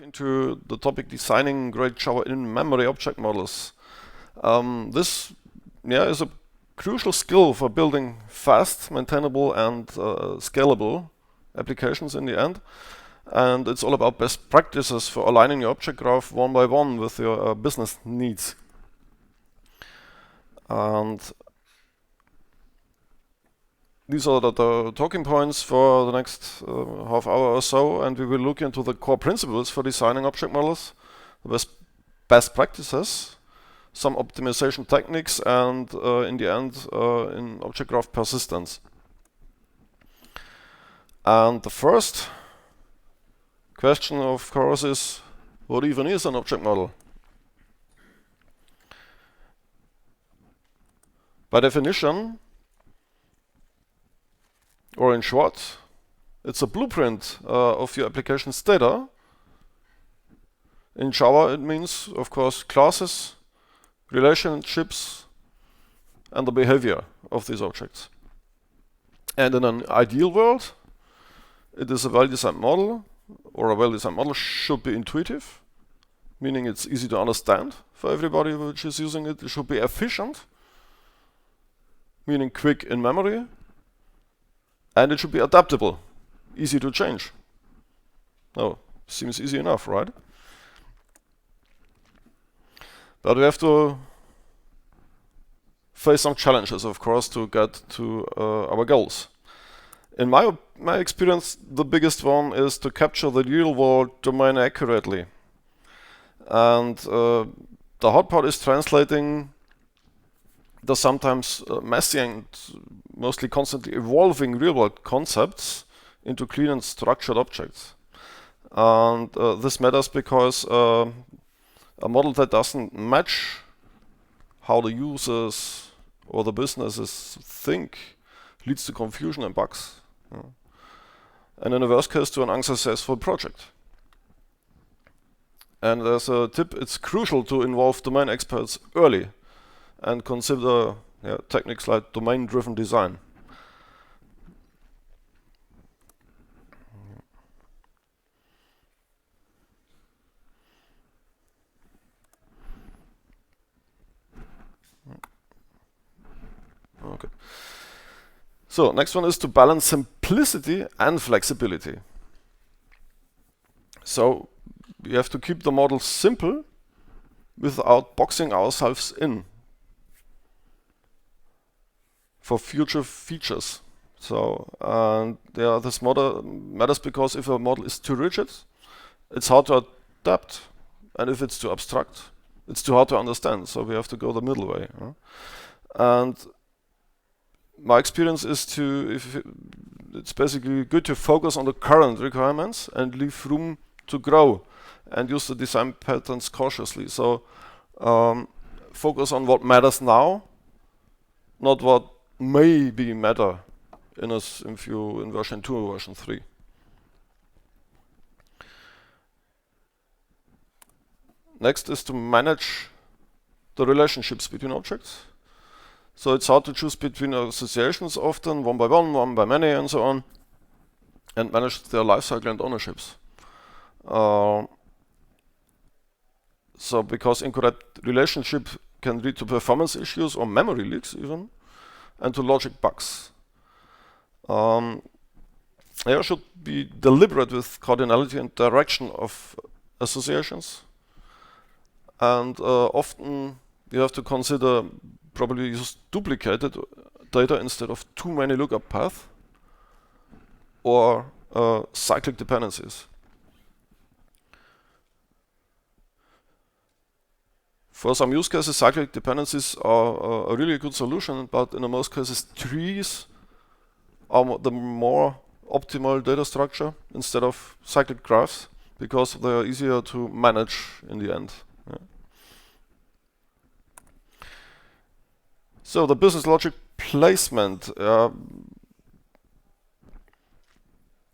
into the topic designing great Java in-memory object models. This is a crucial skill for building fast, maintainable, and scalable applications in the end. And it's all about best practices for aligning your object graph one by one with your business needs. And these are the talking points for the next half hour or so, and we will look into the core principles for designing object models, the best practices, some optimization techniques, and in the end, in object graph persistence. And the first question, of course, is what even is an object model? By definition, or in short, it's a blueprint of your application's data. In Java, it means, of course, classes, relationships, and the behavior of these objects. And in an ideal world, it is a well-designed model, or a well-designed model should be intuitive, meaning it's easy to understand for everybody which is using it. It should be efficient, meaning quick in memory, and it should be adaptable, easy to change. Now, seems easy enough, right? But we have to face some challenges, of course, to get to our goals. In my experience, the biggest one is to capture the real-world domain accurately. And the hard part is translating the sometimes messy and mostly constantly evolving real-world concepts into clean and structured objects. And this matters because a model that doesn't match how the users or the businesses think leads to confusion and bugs. And in the worst case, to an unsuccessful project. And as a tip, it's crucial to involve domain experts early and consider techniques like domain-driven design. Okay. So next one is to balance simplicity and flexibility. So we have to keep the model simple without boxing ourselves in for future features. So this model matters because if a model is too rigid, it's hard to adapt, and if it's too abstract, it's too hard to understand. So we have to go the middle way. And my experience is it's basically good to focus on the current requirements and leave room to grow and use the design patterns cautiously. So focus on what matters now, not what maybe matter in version 2 or version 3. Next is to manage the relationships between objects. So it's hard to choose between associations often, one by one by many, and so on, and manage their lifecycle and ownerships. So because incorrect relationship can lead to performance issues or memory leaks even, and to logic bugs. You should be deliberate with cardinality and direction of associations. And often you have to consider probably use duplicated data instead of too many lookup paths or cyclic dependencies. For some use cases, cyclic dependencies are a really good solution, but in most cases, trees are the more optimal data structure instead of cyclic graphs because they are easier to manage in the end. So the business logic placement,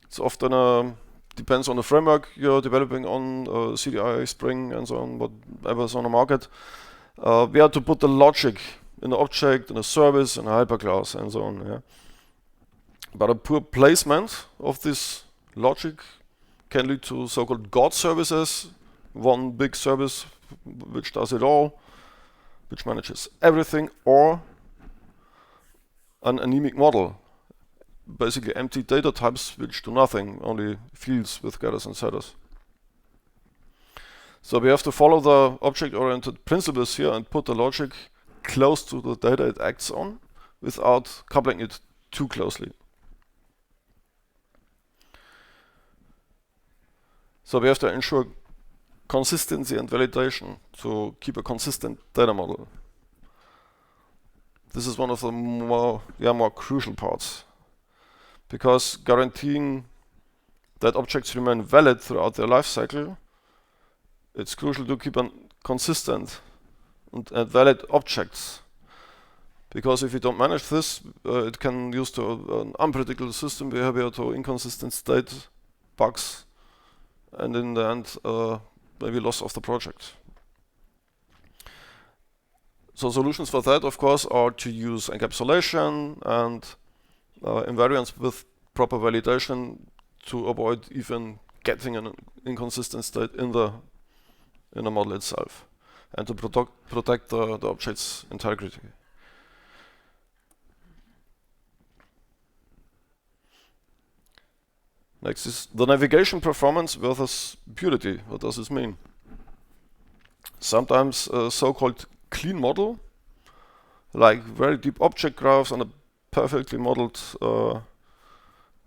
it's often depends on the framework you're developing on, CDI, Spring, and so on, whatever's on the market. We have to put the logic in the object, in a service, in a hyperclass, and so on. But a poor placement of this logic can lead to so-called God services, one big service which does it all, which manages everything, or an anemic model, basically empty data types which do nothing, only fields with getters and setters. So we have to follow the object-oriented principles here and put the logic close to the data it acts on without coupling it too closely. So we have to ensure consistency and validation to keep a consistent data model. This is one of the more crucial parts, because guaranteeing that objects remain valid throughout their life cycle, it's crucial to keep consistent and valid objects. Because if you don't manage this, it can lead to an unpredictable system behavior, to inconsistent state, bugs, and in the end, maybe loss of the project. So solutions for that, of course, are to use encapsulation and invariance with proper validation to avoid even getting an inconsistent state in the model itself, and to protect the object's integrity. Next is the navigation performance versus purity. What does this mean? Sometimes a so-called clean model, like very deep object graphs and a perfectly modeled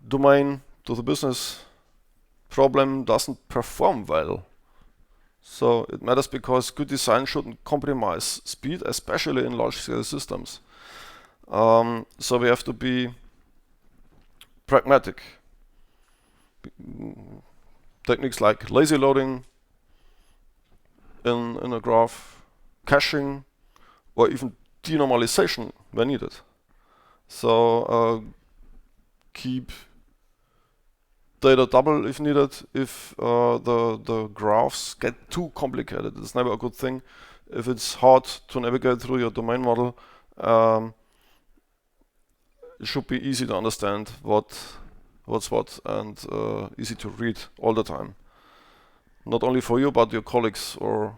domain to the business problem, doesn't perform well. So it matters because good design shouldn't compromise speed, especially in large-scale systems. So we have to be pragmatic. Techniques like lazy loading in a graph, caching, or even denormalization when needed. So keep data double if needed. If the graphs get too complicated, it's never a good thing. If it's hard to navigate through your domain model, it should be easy to understand what's what, and easy to read all the time. Not only for you, but your colleagues or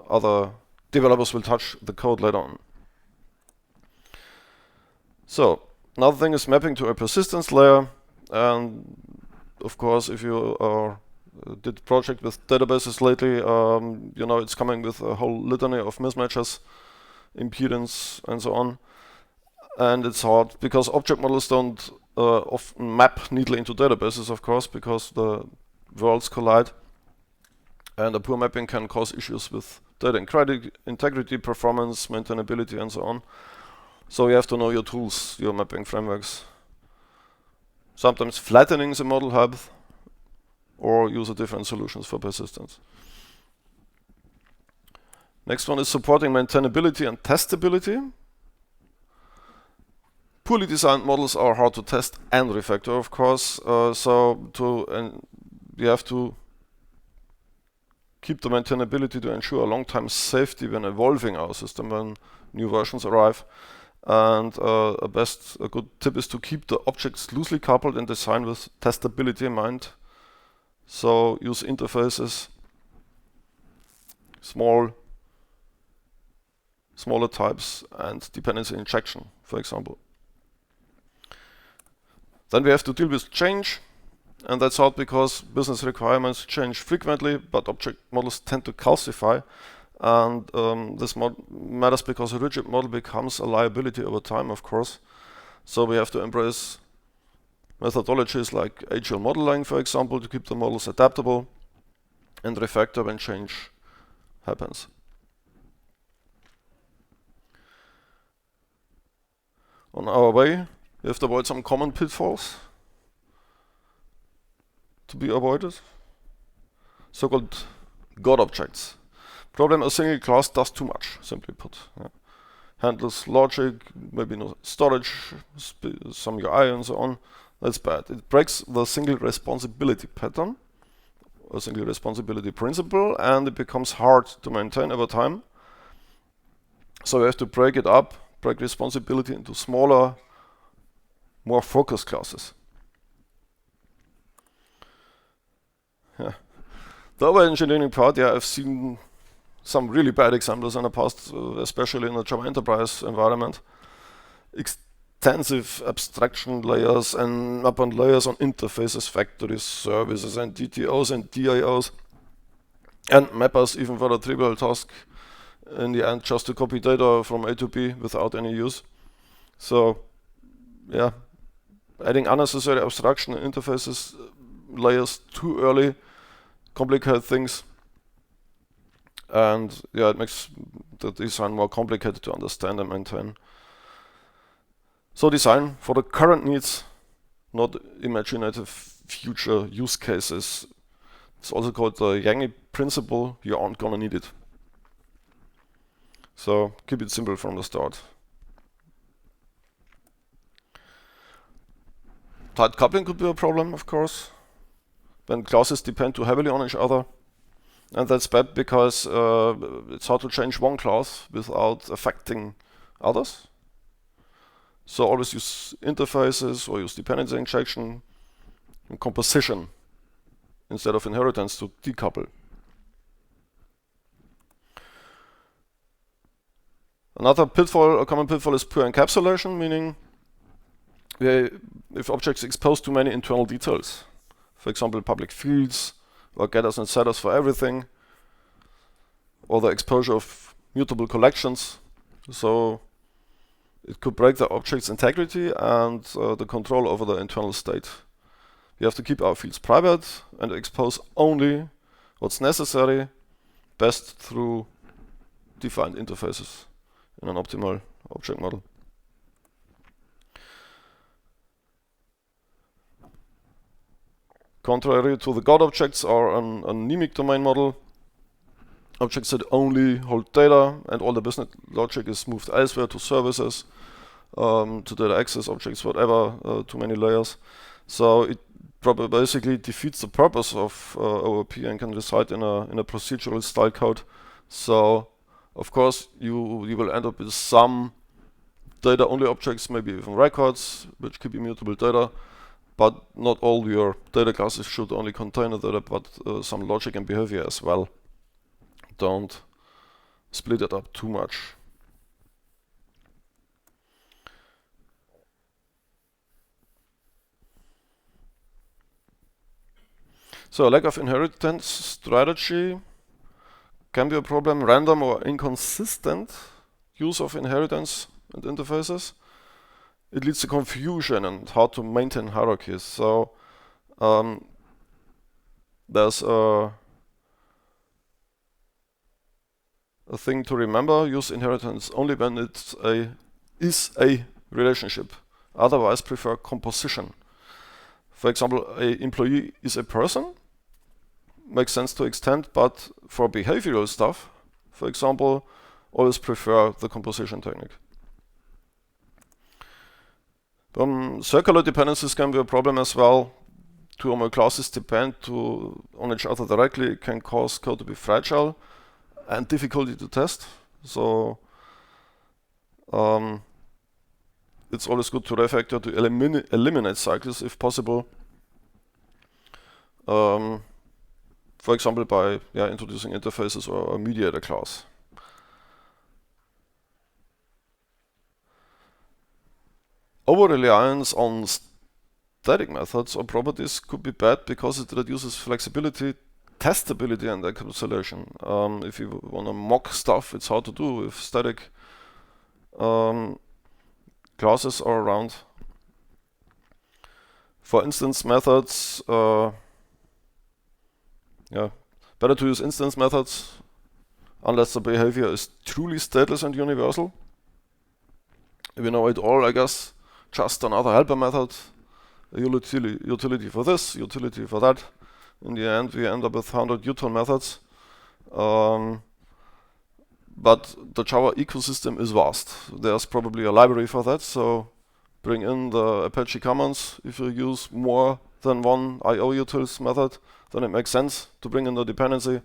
other developers will touch the code later on. So another thing is mapping to a persistence layer. And of course, if you did project with databases lately, you know it's coming with a whole litany of mismatches, impedance, and so on. And it's hard because object models don't often map neatly into databases, of course, because the worlds collide. And a poor mapping can cause issues with data integrity, performance, maintainability, and so on. So you have to know your tools, your mapping frameworks. Sometimes flattening the model helps, or use different solutions for persistence. Next one is supporting maintainability and testability. Poorly designed models are hard to test and refactor, of course. You have to keep the maintainability to ensure a long-time safety when evolving our system when new versions arrive. And a good tip is to keep the objects loosely coupled and designed with testability in mind. So use interfaces, smaller types, and dependency injection, for example. Then we have to deal with change, and that's hard because business requirements change frequently, but object models tend to calcify. And this matters because a rigid model becomes a liability over time, of course. So we have to embrace methodologies like agile modeling, for example, to keep the models adaptable and refactor when change happens. On our way, we have to avoid some common pitfalls to be avoided. So-called God objects. Problem: a single class does too much, simply put. Yeah. Handles logic, maybe no storage, some UI and so on. That's bad. It breaks the single responsibility pattern, a single responsibility principle, and it becomes hard to maintain over time. So we have to break it up, break responsibility into smaller, more focused classes. Yeah. The over-engineering part, yeah, I've seen some really bad examples in the past, especially in the Java Enterprise environment. Extensive abstraction layers and map-on layers on interfaces, factories, services, and DTOs and DIOs, and mappers even for the trivial task in the end just to copy data from A to B without any use. So, yeah, adding unnecessary abstraction and interfaces layers too early complicate things, and yeah, it makes the design more complicated to understand and maintain. So design for the current needs, not imaginative future use cases. It's also called the Yang principle. You aren't gonna need it. So keep it simple from the start. Tight coupling could be a problem, of course, when classes depend too heavily on each other. And that's bad because it's hard to change one class without affecting others. So always use interfaces or use dependency injection and composition instead of inheritance to decouple. Another pitfall, a common pitfall, is pure encapsulation, meaning if objects expose too many internal details, for example, public fields or getters and setters for everything, or the exposure of mutable collections, so it could break the object's integrity and the control over the internal state. We have to keep our fields private and expose only what's necessary, best through defined interfaces in an optimal object model. Contrary to the God objects are an anemic domain model. Objects that only hold data and all the business logic is moved elsewhere to services, to data access objects, whatever, too many layers. So it probably basically defeats the purpose of OOP and can reside in a procedural style code. So of course you will end up with some data only objects, maybe even records, which keep immutable data, but not all your data classes should only contain the data, but some logic and behavior as well. Don't split it up too much. So a lack of inheritance strategy can be a problem. Random or inconsistent use of inheritance and interfaces. It leads to confusion and hard to maintain hierarchies. So there's a thing to remember: use inheritance only when it is a relationship. Otherwise, prefer composition. For example, an employee is a person. Makes sense to extend, but for behavioral stuff, for example, always prefer the composition technique. Circular dependencies can be a problem as well. Two or more classes depend on each other directly. It can cause code to be fragile and difficulty to test. So it's always good to refactor to eliminate cycles if possible. For example, by introducing interfaces or a mediator class. Over-reliance on static methods or properties could be bad because it reduces flexibility, testability, and encapsulation. If you want to mock stuff, it's hard to do if static classes are around. For instance methods, better to use instance methods unless the behavior is truly stateless and universal. We know it all, I guess. Just another helper method, a utility for this, utility for that. In the end, we end up with 100 util methods. But the Java ecosystem is vast. There's probably a library for that, so bring in the Apache Commons. If you use more than one IO utils method, then it makes sense to bring in the dependency.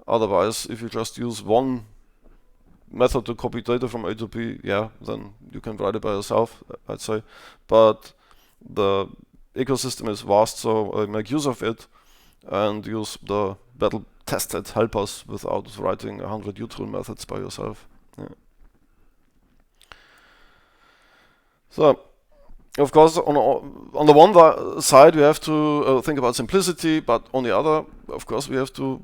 Otherwise, if you just use one method to copy data from A to B, then you can write it by yourself, I'd say. But the ecosystem is vast, so make use of it. and use the battle-tested helpers without writing 100 util methods by yourself. Yeah. So, of course, on the one side, we have to think about simplicity, but on the other, of course, we have to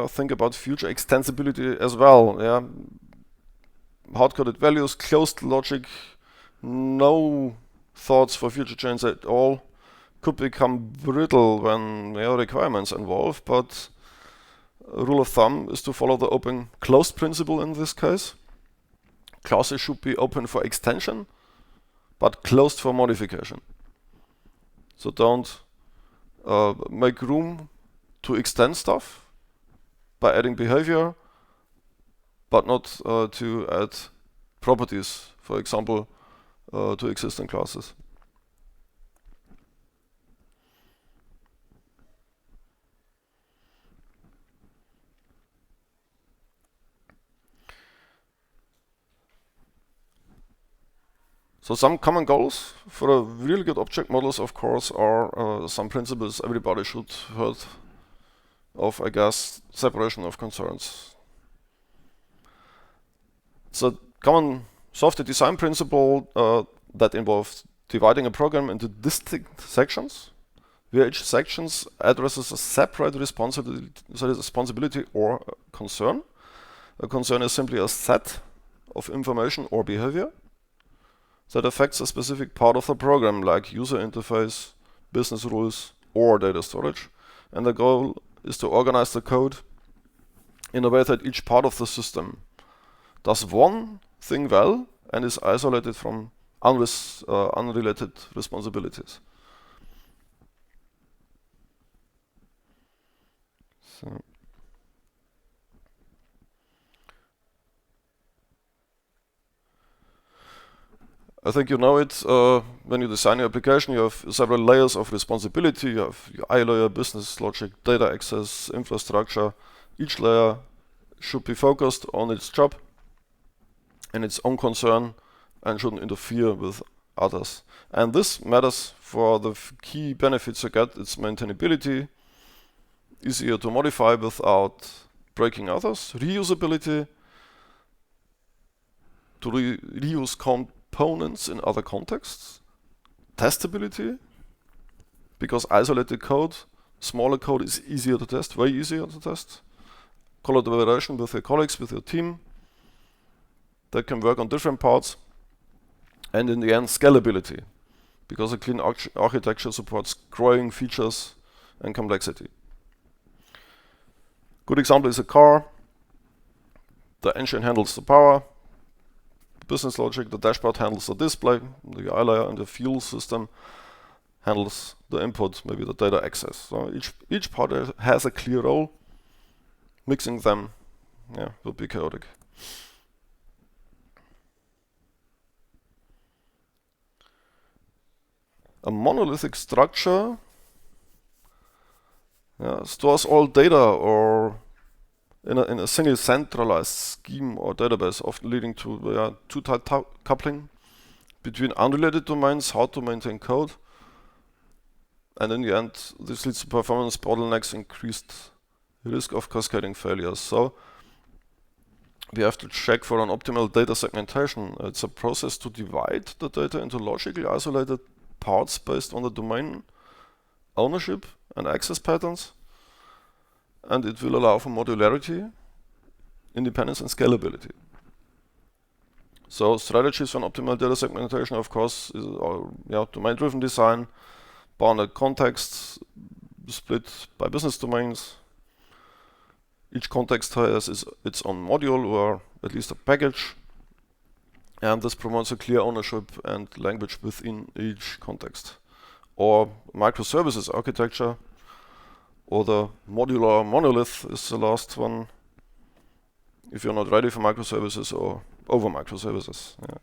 think about future extensibility as well. Yeah, hard-coded values, closed logic, no thoughts for future change at all, could become brittle when requirements involve, but a rule of thumb is to follow the open-closed principle in this case. Classes should be open for extension, but closed for modification. So don't make room to extend stuff by adding behavior, but not to add properties, for example, to existing classes. So some common goals for a really good object models, of course, are some principles everybody should heard of, I guess. Separation of concerns. So common software design principle that involves dividing a program into distinct sections, where each section addresses a separate responsibility or concern. A concern is simply a set of information or behavior that affects a specific part of the program, like user interface, business rules, or data storage. And the goal is to organize the code in a way that each part of the system does one thing well and is isolated from unrelated responsibilities. So I think you know it. When you design your application, you have several layers of responsibility. You have your I layer, business logic, data access, infrastructure. Each layer should be focused on its job and its own concern and shouldn't interfere with others. And this matters for the key benefits you get. It's maintainability, easier to modify without breaking others, reusability, to reuse components in other contexts, testability, because isolated code, smaller code is easier to test, way easier to test, collaboration with your colleagues, with your team, that can work on different parts, and in the end, scalability, because a clean architecture supports growing features and complexity. Good example is a car. The engine handles the power, business logic, the dashboard handles the display, the I layer and the fuel system handles the input, maybe the data access. So each part has a clear role. Mixing them would be chaotic. A monolithic structure stores all data or in a single centralized scheme or database, often leading to two-tight coupling between unrelated domains, hard to maintain code, and in the end, this leads to performance bottlenecks, increased risk of cascading failures. So we have to check for an optimal data segmentation. It's a process to divide the data into logically isolated parts based on the domain ownership and access patterns, and it will allow for modularity, independence, and scalability. So strategies for an optimal data segmentation, of course, is domain-driven design, bounded contexts, split by business domains. Each context has its own module or at least a package, and this promotes a clear ownership and language within each context. Or microservices architecture, or the modular monolith is the last one, if you're not ready for microservices or over microservices. Yeah.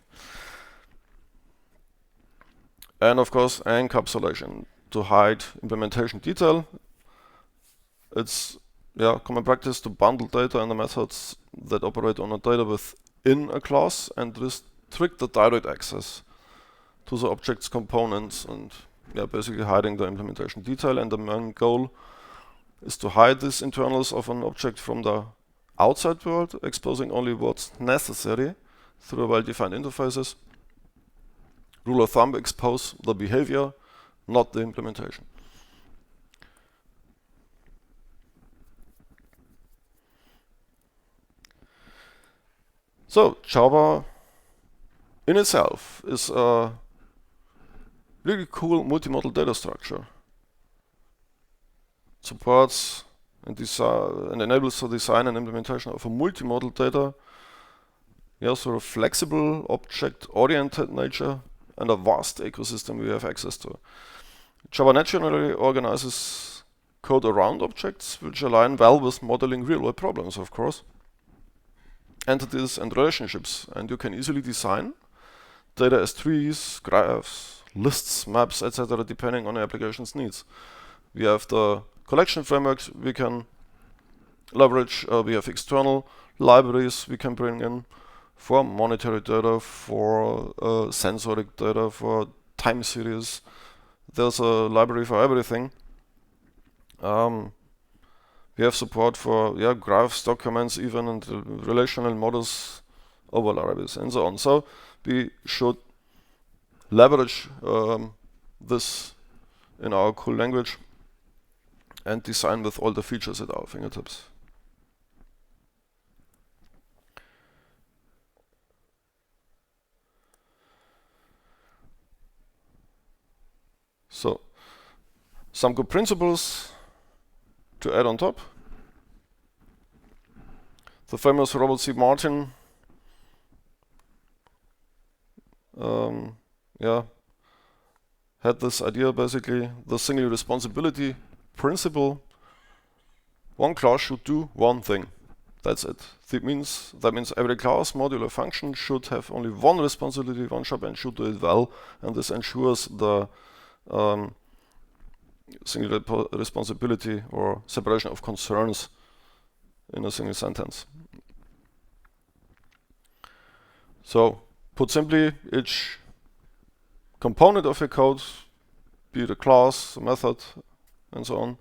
And of course, encapsulation to hide implementation detail. It's common practice to bundle data and the methods that operate on a data within a class and restrict the direct access to the object's components, and basically hiding the implementation detail. And the main goal is to hide these internals of an object from the outside world, exposing only what's necessary through well-defined interfaces. Rule of thumb, expose the behavior, not the implementation. So Java in itself is a really cool multimodal data structure. It supports and enables the design and implementation of a multimodal data, sort of flexible, object-oriented nature, and a vast ecosystem we have access to. Java naturally organizes code around objects, which align well with modeling real-world problems, of course, entities and relationships, and you can easily design data as trees, graphs, lists, maps, etc., depending on the application's needs. We have the collection frameworks we can leverage. We have external libraries we can bring in for monetary data, for sensoric data, for time series. There's a library for everything. We have support for graphs, documents, even, and relational models, overlays, and so on. So we should leverage this in our cool language and design with all the features at our fingertips. So, some good principles to add on top. The famous Robert C. Martin had this idea, basically, the single responsibility principle. One class should do one thing. That's it. That means every class, module, or function should have only one responsibility, one job, and should do it well. And this ensures the single responsibility or separation of concerns in a single sentence. So, put simply, each component of your code, be it a class, a method, and so on,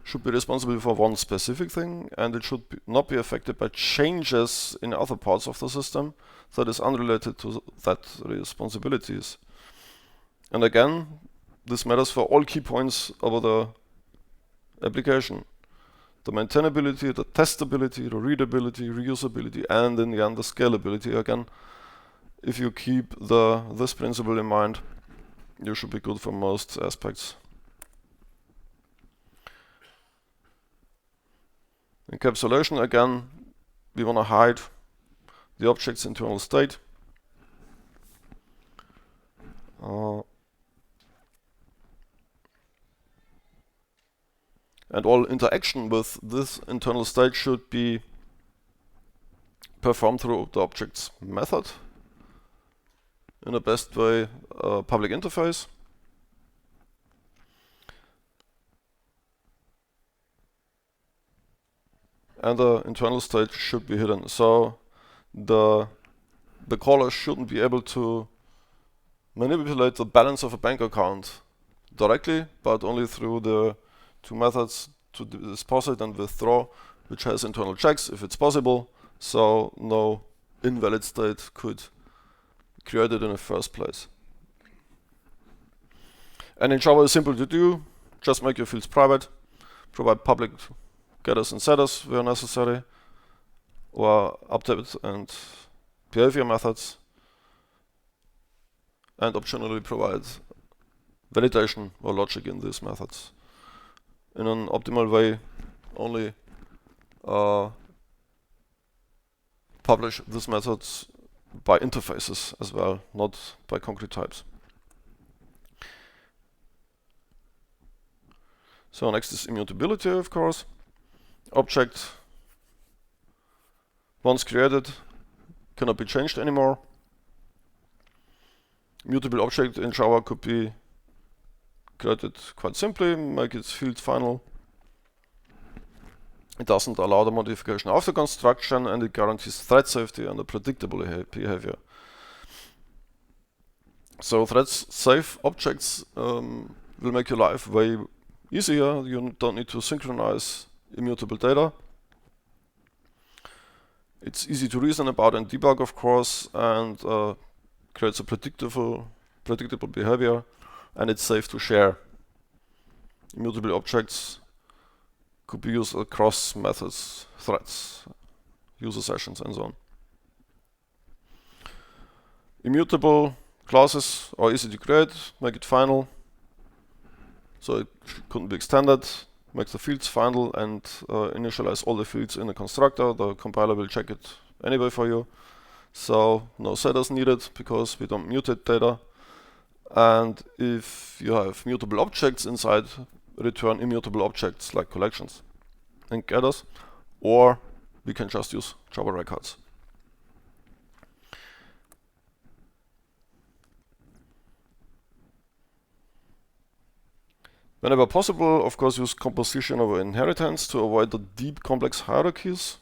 should be responsible for one specific thing, and it should not be affected by changes in other parts of the system that is unrelated to that responsibilities. And again, this matters for all key points over the application. The maintainability, the testability, the readability, reusability, and in the end the scalability. Again, if you keep this principle in mind, you should be good for most aspects. Encapsulation, again, we want to hide the object's internal state. And all interaction with this internal state should be performed through the object's method in the best way, public interface. And the internal state should be hidden. So the caller shouldn't be able to manipulate the balance of a bank account directly, but only through the two methods, to deposit and withdraw, which has internal checks if it's possible, so no invalid state could create it in the first place. And in Java it's simple to do, just make your fields private, provide public getters and setters where necessary, or update and behavior methods, and optionally provide validation or logic in these methods. In an optimal way, only publish these methods by interfaces as well, not by concrete types. So next is immutability, of course. Object, once created, cannot be changed anymore. Mutable object in Java could be created quite simply, make its field final. It doesn't allow the modification after construction, and it guarantees thread safety and a predictable behavior. So thread safe objects will make your life way easier. You don't need to synchronize immutable data. It's easy to reason about and debug, of course, and creates a predictable behavior, and it's safe to share. Immutable objects could be used across methods, threads, user sessions, and so on. Immutable classes are easy to create, make it final, so it couldn't be extended, make the fields final, and initialize all the fields in the constructor. The compiler will check it anyway for you. So no setters needed because we don't mutate data. And if you have mutable objects inside, return immutable objects like collections and getters, or we can just use Java records. Whenever possible, of course, use composition over inheritance to avoid the deep complex hierarchies.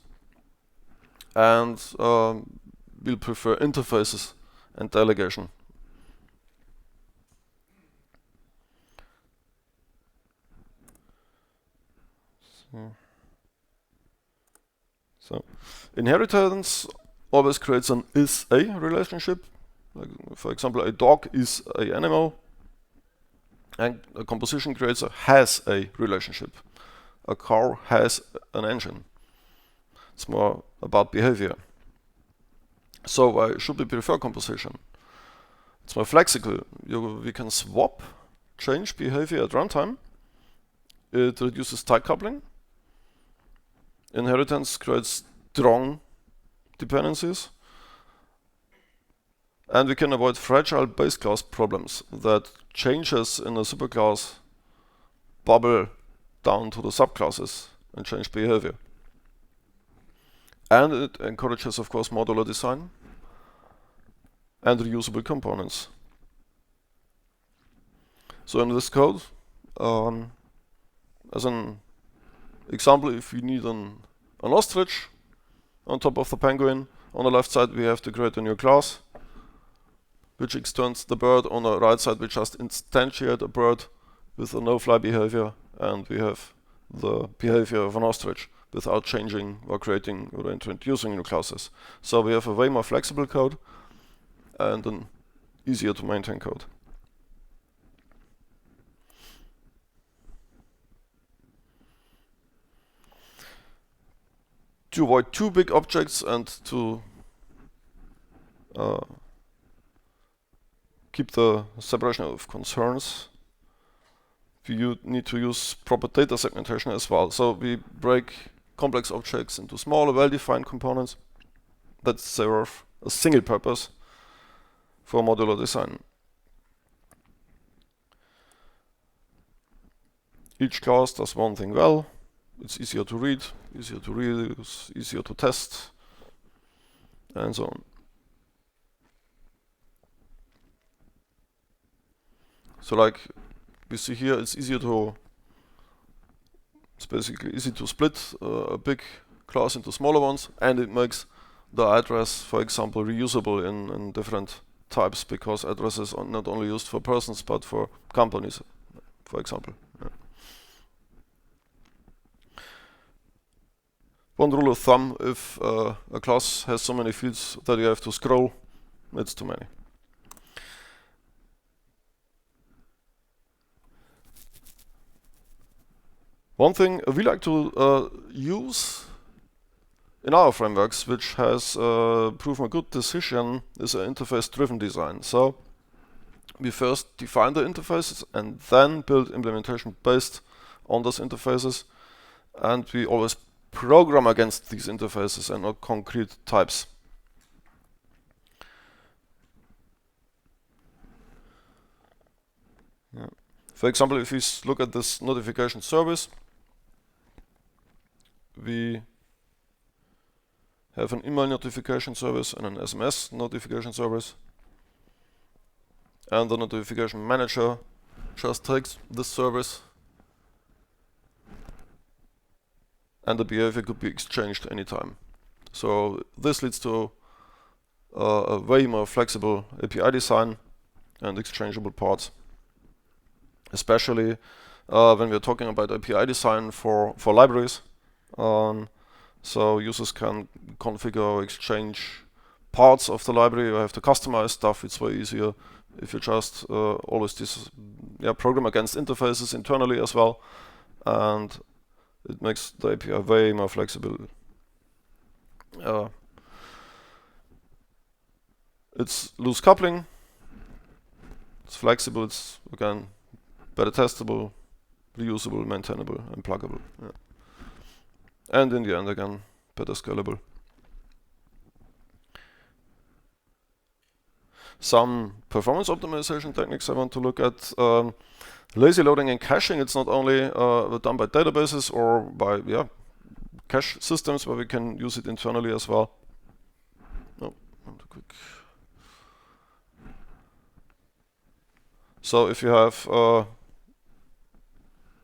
And we'll prefer interfaces and delegation. So inheritance always creates an is-a relationship. Like, for example, a dog is an animal. And a composition creates a has-a relationship. A car has an engine. It's more about behavior. So why should we prefer composition? It's more flexible. We can swap, change behavior at runtime. It reduces tight coupling. Inheritance creates strong dependencies. And we can avoid fragile base class problems that changes in a superclass bubble down to the subclasses and change behavior. And it encourages, of course, modular design and reusable components. So in this code, as an example, if we need an ostrich on top of the penguin, on the left side we have to create a new class which extends the bird. On the right side we just instantiate a bird with a no-fly behavior, and we have the behavior of an ostrich without changing or creating or introducing new classes. So we have a way more flexible code and an easier to maintain code. To avoid too big objects and to keep the separation of concerns, we need to use proper data segmentation as well. So we break complex objects into smaller, well-defined components that serve a single purpose for modular design. Each class does one thing well. It's easier to read, easier to reuse, easier to test, and so on. So like we see here, it's basically easy to split a big class into smaller ones, and it makes the address, for example, reusable in different types, because addresses are not only used for persons but for companies, for example. Yeah. One rule of thumb: if a class has so many fields that you have to scroll, it's too many. One thing we like to use in our frameworks, which has proven a good decision, is an interface-driven design. So we first define the interfaces and then build implementation based on those interfaces, and we always program against these interfaces and not concrete types. Yeah. For example, if we look at this notification service, we have an email notification service and an SMS notification service. And the notification manager just takes this service, and the behavior could be exchanged anytime. So this leads to a way more flexible API design and exchangeable parts. Especially when we're talking about API design for libraries. So users can configure, exchange parts of the library. You have to customize stuff. It's way easier if you just always program against interfaces internally as well, and it makes the API way more flexible. It's loose coupling. It's flexible. It's again better testable, reusable, maintainable, and pluggable. Yeah. And in the end, again, better scalable. Some performance optimization techniques I want to look at. Lazy loading and caching. It's not only done by databases or by cache systems, where we can use it internally as well. Oh, quick. So if you have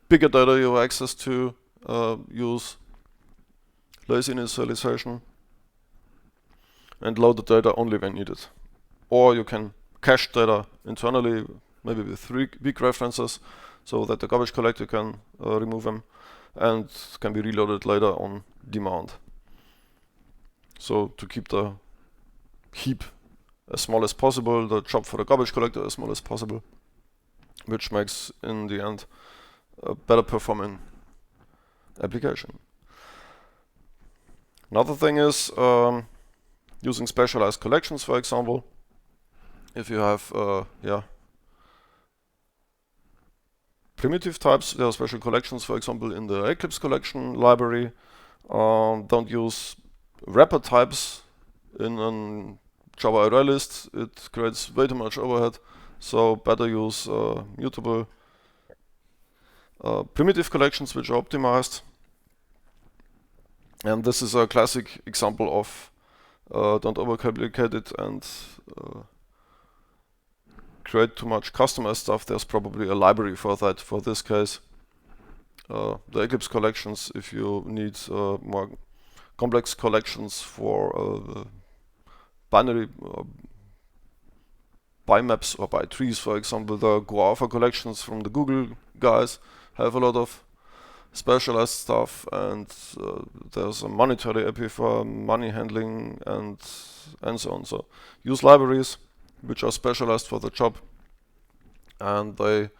bigger data you have access to, use lazy initialization and load the data only when needed. Or you can cache data internally, maybe with 3 weak references, so that the garbage collector can remove them and can be reloaded later on demand. So to keep the heap as small as possible, the job for the garbage collector as small as possible, which makes, in the end, a better performing application. Another thing is using specialized collections, for example. If you have primitive types, there are special collections, for example, in the Eclipse collection library. Don't use wrapper types in a Java array list. It creates way too much overhead. So better use mutable primitive collections which are optimized. And this is a classic example of don't overcomplicate it and create too much customized stuff. There's probably a library for that for this case. The Eclipse collections, if you need more complex collections for binary bimaps or by trees, for example, the GoAlpha collections from the Google guys have a lot of specialized stuff, and there's a monetary API for money handling and so on. So use libraries which are specialized for the job, and they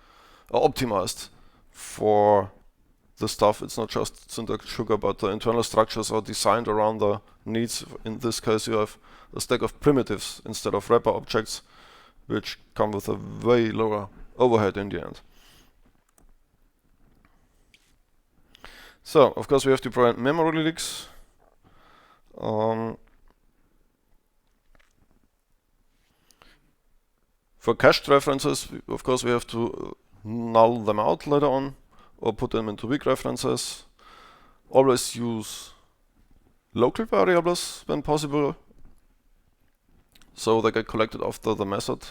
are optimized for the stuff. It's not just syntax sugar, but the internal structures are designed around the needs. In this case, you have a stack of primitives instead of wrapper objects, which come with a way lower overhead in the end. So, of course, we have to prevent memory leaks. For cached references, of course, we have to null them out later on or put them into weak references. Always use local variables when possible, so they get collected after the method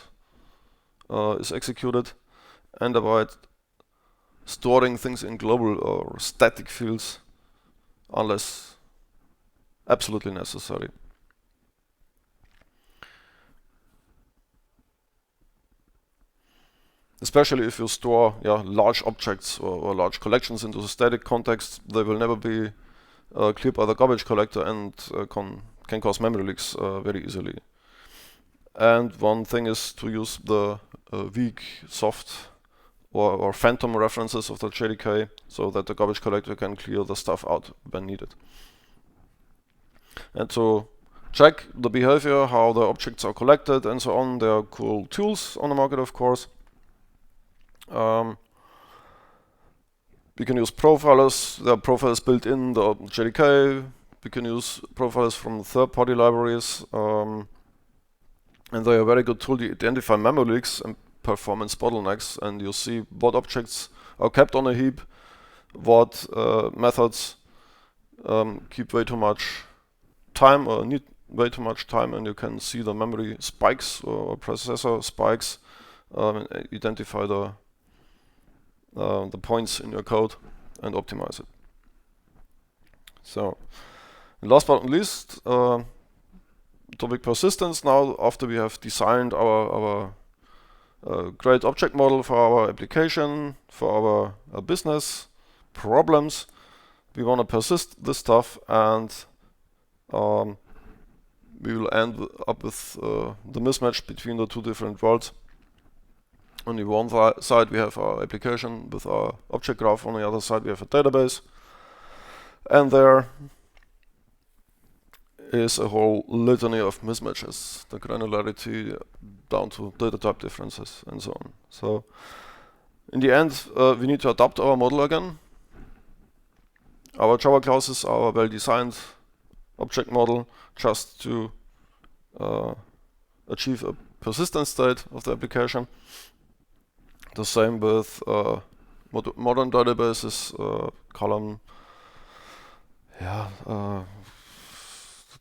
is executed, and avoid storing things in global or static fields unless absolutely necessary. Especially if you store large objects or large collections into the static context, they will never be cleared by the garbage collector and can cause memory leaks very easily. And one thing is to use the weak, soft, or phantom references of the JDK, so that the garbage collector can clear the stuff out when needed. And to check the behavior, how the objects are collected and so on, there are cool tools on the market, of course. We can use profilers. There are profilers built in the JDK. We can use profilers from third-party libraries. And they are a very good tool to identify memory leaks and performance bottlenecks. And you see what objects are kept on a heap, what methods keep way too much time or need way too much time, and you can see the memory spikes or processor spikes, and identify the points in your code and optimize it. So, and last but not least, topic persistence. Now, after we have designed our a great object model for our application, for our business problems. We want to persist this stuff, and we will end up with the mismatch between the two different worlds. On the one side we have our application with our object graph, on the other side we have a database, and there is a whole litany of mismatches, the granularity down to data type differences and so on. So in the end we need to adapt our model again. Our Java classes are a well-designed object model just to achieve a persistent state of the application. The same with modern databases, column,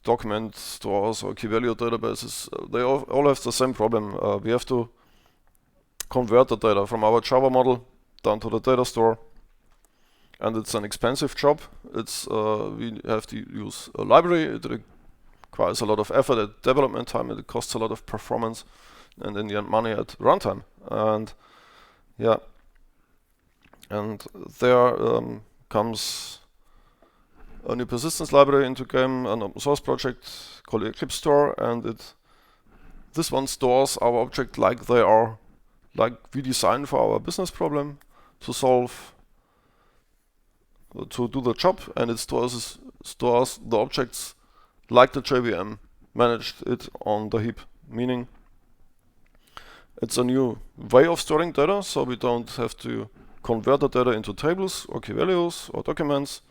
document stores or key value databases. They all have the same problem. We have to convert the data from our Java model down to the data store, and it's an expensive job. It's we have to use a library. It requires a lot of effort at development time. It costs a lot of performance, and in the end, money at runtime. And yeah, and there comes a new persistence library into game, an open source project called EclipseStore, and this one stores our object like they are, like we designed for our business problem to solve, to do the job, and it stores the objects like the JVM managed it on the heap, meaning it's a new way of storing data, so we don't have to convert the data into tables or key values or documents,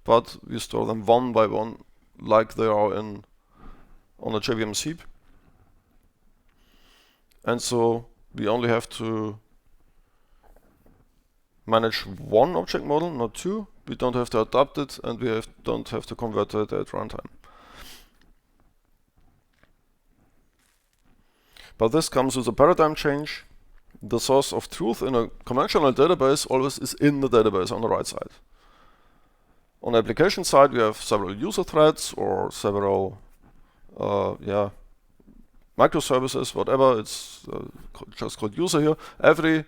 but we store them one by one like they are on a JVM heap. And so we only have to manage one object model, not two. We don't have to adapt it, and we don't have to convert it at runtime. But this comes with a paradigm change. The source of truth in a conventional database always is in the database on the right side. On the application side, we have several user threads or several microservices, whatever. It's just called user here. Every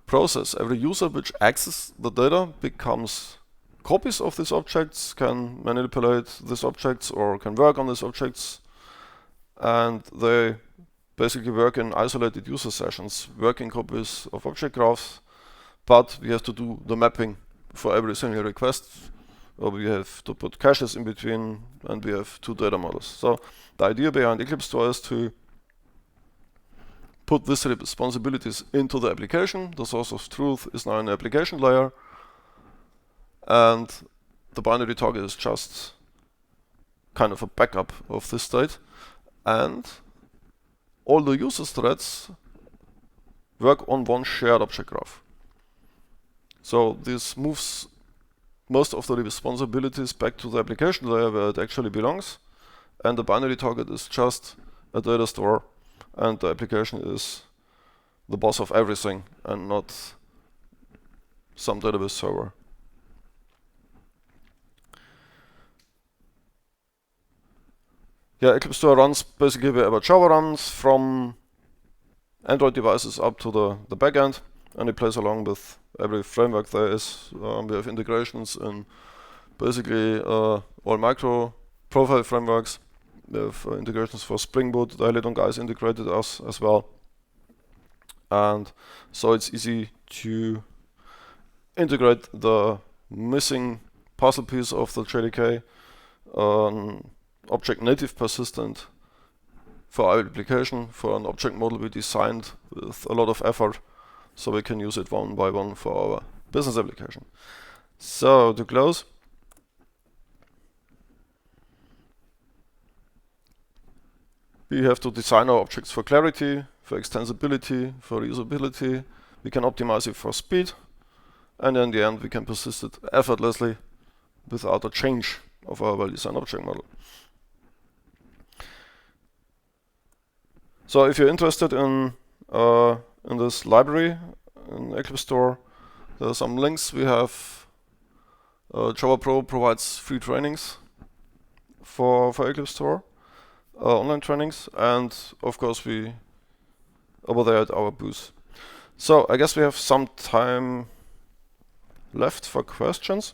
process, every user which accesses the data becomes copies of these objects, can manipulate these objects or can work on these objects, and they basically work in isolated user sessions, working copies of object graphs, but we have to do the mapping for every single request, or we have to put caches in between, and we have two data models. So the idea behind EclipseStore is to put these responsibilities into the application. The source of truth is now in the application layer, and the binary target is just kind of a backup of this state. And all the user threads work on one shared object graph. So this moves most of the responsibilities back to the application layer where it actually belongs, and the binary target is just a data store, and the application is the boss of everything and not some database server. Yeah, EclipseStore runs basically wherever Java runs, from Android devices up to the backend, and it plays along with every framework there is. We have integrations in basically all micro profile frameworks. We have integrations for Spring Boot. The Electron guys integrated us as well. And so it's easy to integrate the missing puzzle piece of the JDK, object native persistent for our application, for an object model we designed with a lot of effort, so we can use it one by one for our business application. So to close, we have to design our objects for clarity, for extensibility, for reusability. We can optimize it for speed, and in the end we can persist it effortlessly without a change of our well-designed object model. So if you're interested in this library in EclipseStore, there are some links. We have JAVAPRO provides free trainings for EclipseStore, online trainings, and of course we over there at our booth. So I guess we have some time left for questions.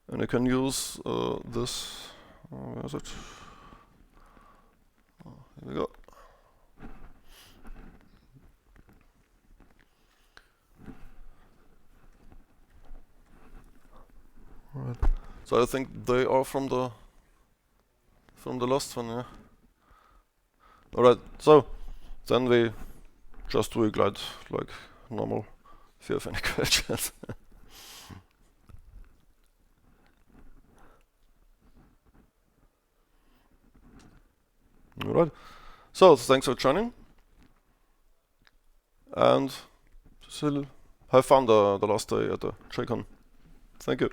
And I can use this. Where is it? Oh, here we go. Right. So I think they are from the last one, yeah. Alright, so then we just do a glide like normal if you have any questions. Alright, so thanks for joining, and still have fun the last day at the JCon. Thank you.